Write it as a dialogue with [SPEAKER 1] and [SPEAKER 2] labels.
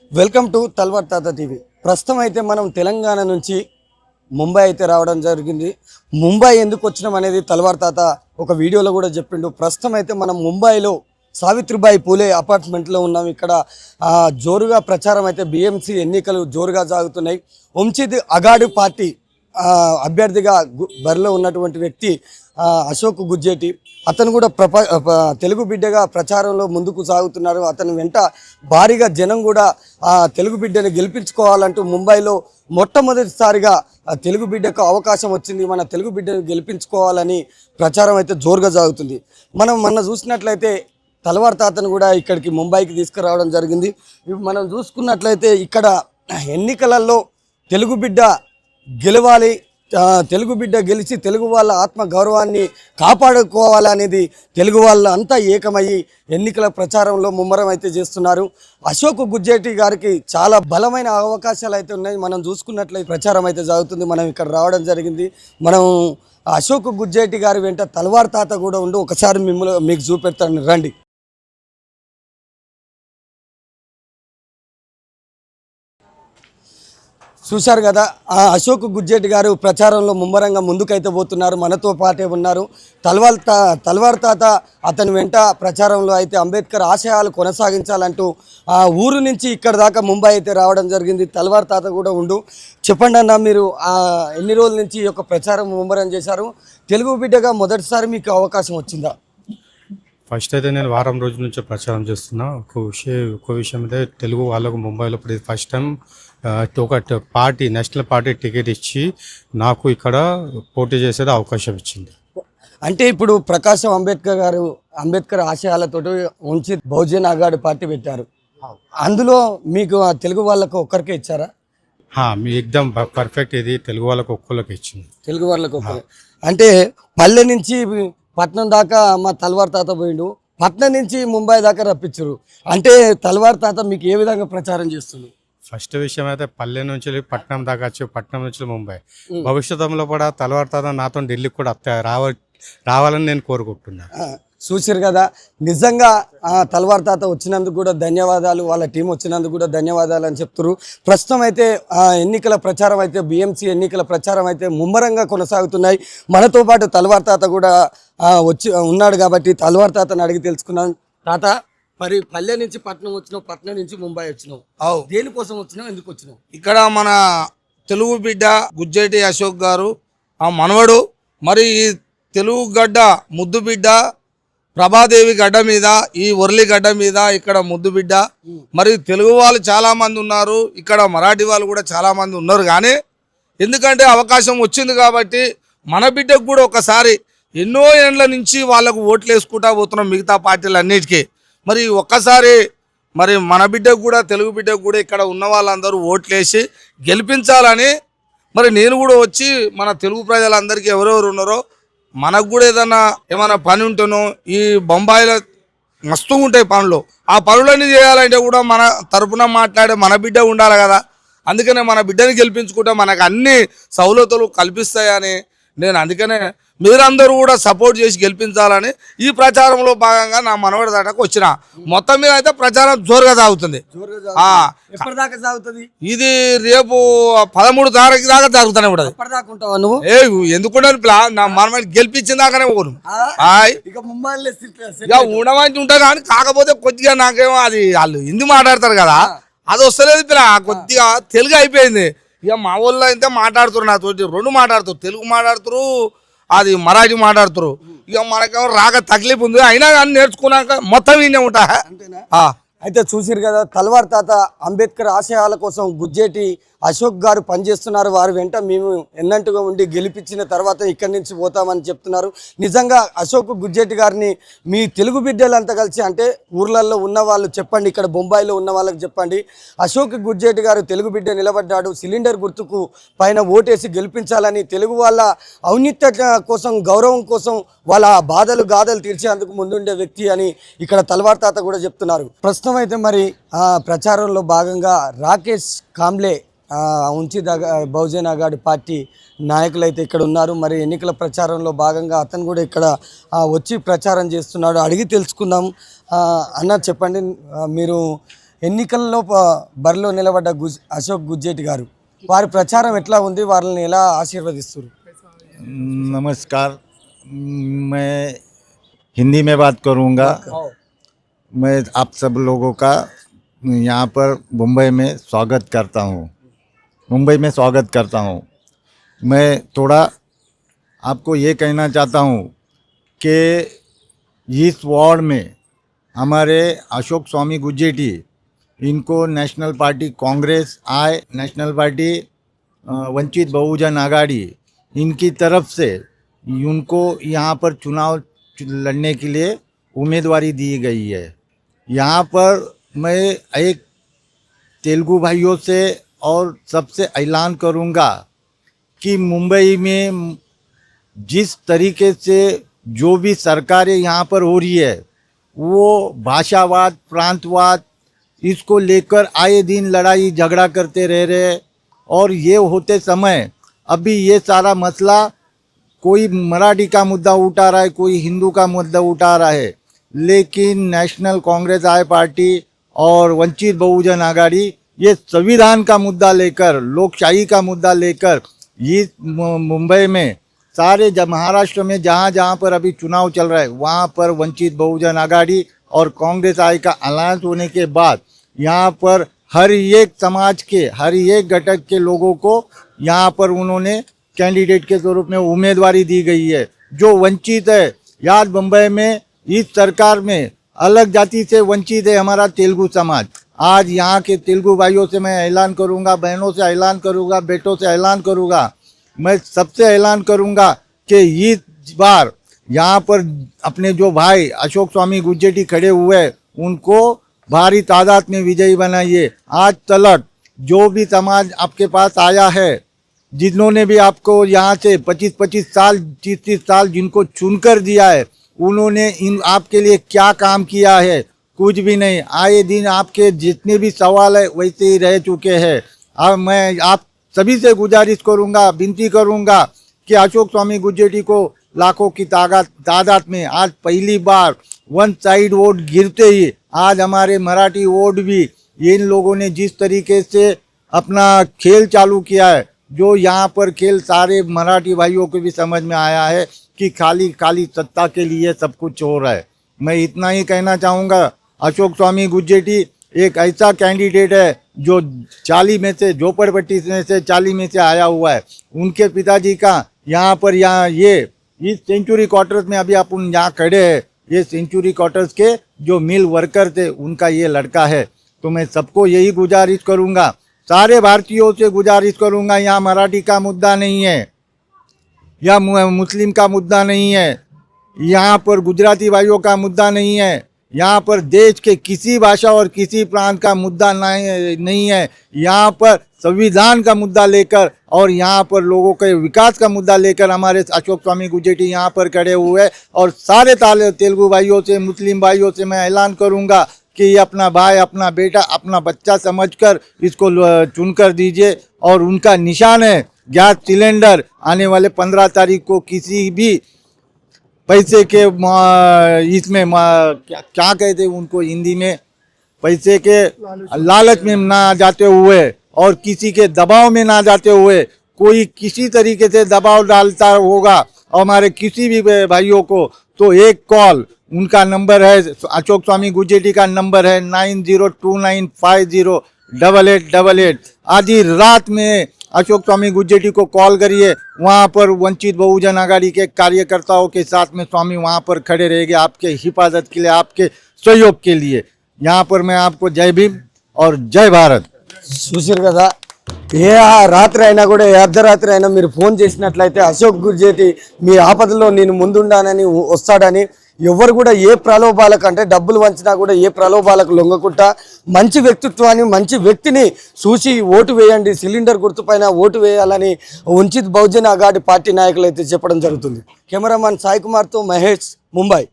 [SPEAKER 1] Welcome to తల్వార్ తాత TV. ప్రస్తుతం అయితే మనం తెలంగాణ నుంచి ముంబై అయితే రావడం జరిగింది. ముంబై ఎందుకు వచ్చినాం అనేది తల్వార్ తాత ఒక వీడియోలో కూడా చెప్పిండు. ప్రస్తుతం అయితే మనం ముంబైలో సావిత్రిబాయి పూలే అపార్ట్మెంట్లో ఉన్నాం. ఇక్కడ జోరుగా ప్రచారం అయితే బిఎంసి ఎన్నికలు జోరుగా సాగుతున్నాయి. వంచిత్ అగాడు పార్టీ అభ్యర్థిగా బరిలో ఉన్నటువంటి వ్యక్తి అశోక్ గుజ్జేటి. అతను కూడా తెలుగు బిడ్డగా ప్రచారంలో ముందుకు సాగుతున్నారు. అతని వెంట భారీగా జనం కూడా తెలుగు బిడ్డని గెలిపించుకోవాలంటూ ముంబైలో మొట్టమొదటిసారిగా తెలుగు బిడ్డకు అవకాశం వచ్చింది, మన తెలుగు బిడ్డను గెలిపించుకోవాలని ప్రచారం అయితే జోరుగా సాగుతుంది. మనం మొన్న చూసినట్లయితే తల్వార్ తాతను కూడా ఇక్కడికి ముంబైకి తీసుకురావడం జరిగింది. మనం చూసుకున్నట్లయితే ఇక్కడ ఎన్నికలలో తెలుగు బిడ్డ గెలవాలి, తెలుగు బిడ్డ గెలిచి తెలుగు వాళ్ళ ఆత్మ గౌరవాన్ని కాపాడుకోవాలనేది తెలుగు వాళ్ళ అంతా ఏకమయ్యి ఎన్నికల ప్రచారంలో ముమ్మరం అయితే చేస్తున్నారు. అశోక్ గుజ్జేటి గారికి చాలా బలమైన అవకాశాలు అయితే ఉన్నాయి. మనం చూసుకున్నట్లయితే ప్రచారం అయితే జరుగుతుంది. మనం ఇక్కడ రావడం జరిగింది. మనం అశోక్ గుజ్జేటి గారి వెంట తల్వార్ తాత కూడా ఉండి ఒకసారి మీకు చూపెడతాను, రండి. చూశారు కదా, అశోక్ గుజ్జేటి గారు ప్రచారంలో ముమ్మరంగా ముందుకైతే పోతున్నారు. మనతో పాటే ఉన్నారు తల్వార్ తాత. అతని వెంట ప్రచారంలో అయితే అంబేద్కర్ ఆశయాలు కొనసాగించాలంటూ ఊరు నుంచి ఇక్కడ దాకా ముంబై అయితే రావడం జరిగింది. తల్వార్ తాత కూడా ఉండు. చెప్పండి అన్న, మీరు ఎన్ని రోజుల నుంచి ఈ యొక్క ప్రచారం ముమ్మరం చేశారు? తెలుగు బిడ్డగా మొదటిసారి మీకు అవకాశం వచ్చిందా?
[SPEAKER 2] ఫస్ట్ అయితే నేను వారం రోజుల నుంచి ప్రచారం చేస్తున్నా. ఒక విషయం అయితే తెలుగు వాళ్ళకు ముంబైలో ఫస్ట్ టైం ఒక పార్టీ, నేషనల్ పార్టీ టికెట్ ఇచ్చి నాకు ఇక్కడ పోటీ చేసేది అవకాశం ఇచ్చింది.
[SPEAKER 1] అంటే ఇప్పుడు ప్రకాశం అంబేద్కర్ ఆశయాలతో వంచిత్ బహుజన్ అగాడు పార్టీ పెట్టారు. అందులో మీకు తెలుగు వాళ్ళకు ఒక్కరికే ఇచ్చారా?
[SPEAKER 2] మీ ఎగ్జామ్ పర్ఫెక్ట్. ఇది తెలుగు వాళ్ళకు ఒక్కరికి ఇచ్చింది.
[SPEAKER 1] తెలుగు వాళ్ళకు ఒక్కరే అంటే పల్లె నుంచి పట్నం దాకా మా తల్వార్ తాత పోయిండు, పట్నం నుంచి ముంబై దాకా రప్పించరు. అంటే తల్వార్ తాత మీకు ఏ విధంగా ప్రచారం చేస్తుంది?
[SPEAKER 2] ఫస్ట్ విషయం అయితే పల్లె నుంచి పట్నం దాకా వచ్చి, పట్నం నుంచి ముంబై. భవిష్యత్తులో కూడా తల్వార్ తాత నాతో ఢిల్లీకి కూడా రావాలని నేను కోరుకుంటున్నాను.
[SPEAKER 1] చూసారు కదా, నిజంగా తల్వార్ తాత వచ్చినందుకు కూడా ధన్యవాదాలు, వాళ్ళ టీం వచ్చినందుకు కూడా ధన్యవాదాలు అని చెప్తారు. ప్రస్తుతం అయితే ఎన్నికల ప్రచారం అయితే బిఎంసి ఎన్నికల ప్రచారం అయితే ముమ్మరంగా కొనసాగుతున్నాయి. మనతో పాటు తల్వార్ తాత కూడా ఉన్నాడు కాబట్టి తల్వార్ తాతను అడిగి తెలుసుకున్నాను. తాత, మరి పల్లె నుంచి పట్నం వచ్చినావు, పట్నం నుంచి ముంబై వచ్చినావు, దేనికోసం వచ్చినావు, ఎందుకు వచ్చినావు?
[SPEAKER 3] ఇక్కడ మన తెలుగు బిడ్డ గుజ్జేటి అశోక్ గారు ఆ మనవడు, మరి ఈ తెలుగు గడ్డ ముద్దు బిడ్డ ప్రభాదేవి గడ్డ మీద, ఈ వర్లి గడ్డ మీద ఇక్కడ ముద్దు బిడ్డ. మరి తెలుగు వాళ్ళు చాలా మంది ఉన్నారు, ఇక్కడ మరాఠీ వాళ్ళు కూడా చాలా మంది ఉన్నారు. కానీ ఎందుకంటే అవకాశం వచ్చింది కాబట్టి మన బిడ్డకు కూడా ఒకసారి ఎన్నో ఏండ్ల నుంచి వాళ్ళకు ఓట్లు వేసుకుంటా పోతున్నాం మిగతా పార్టీలు అన్నిటికీ. మరి ఒక్కసారి మరి మన బిడ్డకు కూడా, తెలుగు బిడ్డకు కూడా ఇక్కడ ఉన్న వాళ్ళందరూ ఓట్లేసి గెలిపించాలని మరి నేను కూడా వచ్చి మన తెలుగు ప్రజలందరికీ ఎవరెవరు ఉన్నారో మనకు కూడా ఏమైనా పని ఉంటేనో, ఈ బొంబాయిలో మస్తు ఉంటాయి పనులు, ఆ పనులన్నీ చేయాలంటే కూడా మన తరపున మాట్లాడే మన బిడ్డ ఉండాలి కదా. అందుకనే మన బిడ్డని గెలిపించుకుంటే మనకు అన్ని సౌలతులు కల్పిస్తాయని నేను అందుకనే మీరందరూ కూడా సపోర్ట్ చేసి గెలిపించాలని ఈ ప్రచారంలో భాగంగా నా మనవడి దాటాకు వచ్చిన. మొత్తం మీద అయితే ప్రచారం జోరుగా సాగుతుంది. ఇది రేపు 13 తారీఖు దాకా జరుగుతూనే ఉంటుంది. ఎందుకుంటే నా మనవడి గెలిపించిన దాకానే పోను ఇక ఉండమంటే ఉంటా. కానీ కాకపోతే కొద్దిగా నాకేమో అది వాళ్ళు హిందీ మాట్లాడతారు కదా, అది వస్తలేదు. కొద్దిగా తెలుగు అయిపోయింది. ఇక మా ఊళ్ళో అయితే మాట్లాడుతున్నారు, నాతోటి 2 మాట్లాడుతారు, తెలుగు మాట్లాడుతారు, అది మరాఠీ మాట్లాడుతారు. ఇక మనకేమో రాక తక్లీఫ్ ఉంది, అయినా కానీ నేర్చుకున్నాక మొత్తం వినే ఉంటా.
[SPEAKER 1] అయితే చూసిరు కదా, తల్వార్ తాత అంబేద్కర్ ఆశయాల కోసం గుజ్జేటి అశోక్ గారు పనిచేస్తున్నారు. వారి వెంట మేము ఎన్నంటుగా ఉండి గెలిపించిన తర్వాత ఇక్కడి నుంచి పోతామని చెప్తున్నారు. నిజంగా అశోక్ గుజ్జేటి గారిని మీ తెలుగు బిడ్డలంతా కలిసి, అంటే ఊర్లలో ఉన్న వాళ్ళు చెప్పండి, ఇక్కడ బొంబాయిలో ఉన్న వాళ్ళకి చెప్పండి, అశోక్ గుజ్జేటి గారు తెలుగు బిడ్డ నిలబడ్డాడు, సిలిండర్ గుర్తుకు పైన ఓటేసి గెలిపించాలని, తెలుగు వాళ్ళ ఔన్నత్య కోసం, గౌరవం కోసం, వాళ్ళ బాధలు గాథలు తీర్చేందుకు ముందుండే వ్యక్తి అని ఇక్కడ తల్వార్ తాత కూడా చెప్తున్నారు. ప్రస్తుతం అయితే మరి ప్రచారంలో భాగంగా రాకేష్ కాంబ్లే వంచిత్ బహుజన్ అగాడు పార్టీ నాయకులు అయితే ఇక్కడ ఉన్నారు. మరి ఎన్నికల ప్రచారంలో భాగంగా అతను కూడా ఇక్కడ వచ్చి ప్రచారం చేస్తున్నాడు. అడిగి తెలుసుకుందాం. అన్న చెప్పండి, మీరు ఎన్నికల్లో బరిలో నిలబడ్డ అశోక్ గుజ్జేటి గారు వారి ప్రచారం ఎట్లా ఉంది, వాళ్ళని ఎలా ఆశీర్వదిస్తారు?
[SPEAKER 4] नमस्कार। मैं हिंदी में बात करूंगा। मैं आप सब लोगों का यहाँ पर मुंबई में स्वागत करता हूँ। मैं थोड़ा आपको ये कहना चाहता हूँ कि इस वार्ड में हमारे अशोक स्वामी गुज्जेटी, इनको नेशनल पार्टी कांग्रेस आय, नेशनल पार्टी वंचित बहुजन आघाड़ी, इनकी तरफ से उनको यहाँ पर चुनाव लड़ने के लिए उम्मीदवारी दी गई है। यहाँ पर मैं एक तेलुगु भाइयों से और सबसे ऐलान करूँगा कि मुंबई में जिस तरीके से जो भी सरकारें यहाँ पर हो रही है, वो भाषावाद, प्रांतवाद, इसको लेकर आए दिन लड़ाई झगड़ा करते रह रहे हैं। और ये होते समय अभी ये सारा मसला कोई मराठी का मुद्दा उठा रहा है, कोई हिंदू का मुद्दा उठा रहा है, लेकिन नेशनल कांग्रेस आय पार्टी और वंचित बहुजन आघाड़ी ये संविधान का मुद्दा लेकर, लोकशाही का मुद्दा लेकर इस मुंबई में सारे महाराष्ट्र में जहाँ जहाँ पर अभी चुनाव चल रहा है, वहाँ पर वंचित बहुजन आघाड़ी और कांग्रेस आय का अलायंस होने के बाद यहाँ पर हर एक समाज के, हर एक घटक के लोगों को यहाँ पर उन्होंने कैंडिडेट के स्वरूप में उम्मीदवारी दी गई है। जो वंचित है, याद मुंबई में इस सरकार में अलग जाति से वंचित है हमारा तेलुगु समाज। आज यहाँ के तेलुगु भाइयों से मैं ऐलान करूँगा, बहनों से ऐलान करूँगा, बेटों से ऐलान करूँगा, मैं सबसे ऐलान करूँगा कि इस बार यहाँ पर अपने जो भाई अशोक स्वामी गुज्जेटी खड़े हुए हैं, उनको भारी तादाद में विजयी बनाइए। आज तलक जो भी समाज आपके पास आया है, जिन्होंने भी आपको यहाँ से 25-25 साल, 30-30 साल जिनको चुनकर दिया है, उन्होंने इन आपके लिए क्या काम किया है? कुछ भी नहीं। आए दिन आपके जितने भी सवाल है वैसे ही रह चुके हैं। अब मैं आप सभी से गुजारिश करूँगा, विनती करूँगा कि अशोक स्वामी गुज्जेटी को लाखों की तादाद में आज पहली बार वन साइड वोट गिरते ही आज हमारे मराठी वोट भी इन लोगों ने जिस तरीके से अपना खेल चालू किया है, जो यहाँ पर खेल सारे मराठी भाइयों को भी समझ में आया है कि खाली खाली सत्ता के लिए सब कुछ हो रहा है। मैं इतना ही कहना चाहूँगा, अशोक स्वामी गुज्जेटी एक ऐसा कैंडिडेट है जो 40 में से, झोपड़पट्टी में से 40 में से आया हुआ है। उनके पिताजी का यहाँ पर ये इस सेंचुरी क्वार्टर्स में अभी अपन यहाँ खड़े हैं, ये सेंचुरी क्वार्टर्स के जो मिल वर्कर थे, उनका ये लड़का है। तो मैं सबको यही गुजारिश करूँगा, सारे भारतीयों से गुजारिश करूँगा, यहाँ मराठी का मुद्दा नहीं है या मुस्लिम का मुद्दा नहीं है, यहाँ पर गुजराती भाइयों का मुद्दा नहीं है, यहाँ पर देश के किसी भाषा और किसी प्रांत का मुद्दा नहीं है। यहाँ पर संविधान का मुद्दा लेकर और यहाँ पर लोगों के विकास का मुद्दा लेकर हमारे अशोक स्वामी गुज्जेटी यहाँ पर खड़े हुए। और सारे तेलुगु भाइयों से, मुस्लिम भाइयों से मैं ऐलान करूँगा कि ये अपना भाई, अपना बेटा, अपना बच्चा समझकर इसको चुनकर दीजिए। और उनका निशान है गैस सिलेंडर। आने वाले 15 तारीख को किसी भी पैसे के इसमें क्या कहते हैं उनको हिंदी में, पैसे के लालच में ना जाते हुए और किसी के दबाव में ना जाते हुए, कोई किसी तरीके से दबाव डालता होगा हमारे किसी भी भाइयों को, तो एक कॉल, उनका नंबर है, अशोक स्वामी गुज्जेटी का नंबर है 9029508888। आधी रात में अशोक स्वामी गुज्जेटी को कॉल करिए। वहाँ पर वंचित बहुजन आघाड़ी के कार्यकर्ताओं के साथ में स्वामी वहाँ पर खड़े रहेंगे आपके हिफाजत के लिए, आपके सहयोग के लिए। यहाँ पर मैं आपको जय भीम और जय भारत।
[SPEAKER 1] చూసారు కదా, ఏ రాత్రి అయినా కూడా, ఏ అర్ధరాత్రి అయినా మీరు ఫోన్ చేసినట్లయితే అశోక్ గుజ్జేటి మీ ఆపదలో నేను ముందుండానని వస్తాడని, ఎవరు కూడా ఏ ప్రలోభాలకు, అంటే డబ్బులు వంచినా కూడా ఏ ప్రలోభాలకు లొంగకుండా మంచి వ్యక్తిత్వాన్ని, మంచి వ్యక్తిని చూసి ఓటు వేయండి, సిలిండర్ గుర్తుపైన ఓటు వేయాలని వంచిత్ బహుజన్ అఘాడి పార్టీ నాయకులు అయితే చెప్పడం జరుగుతుంది. కెమెరామాన్ సాయి కుమార్తో మహేష్, ముంబై.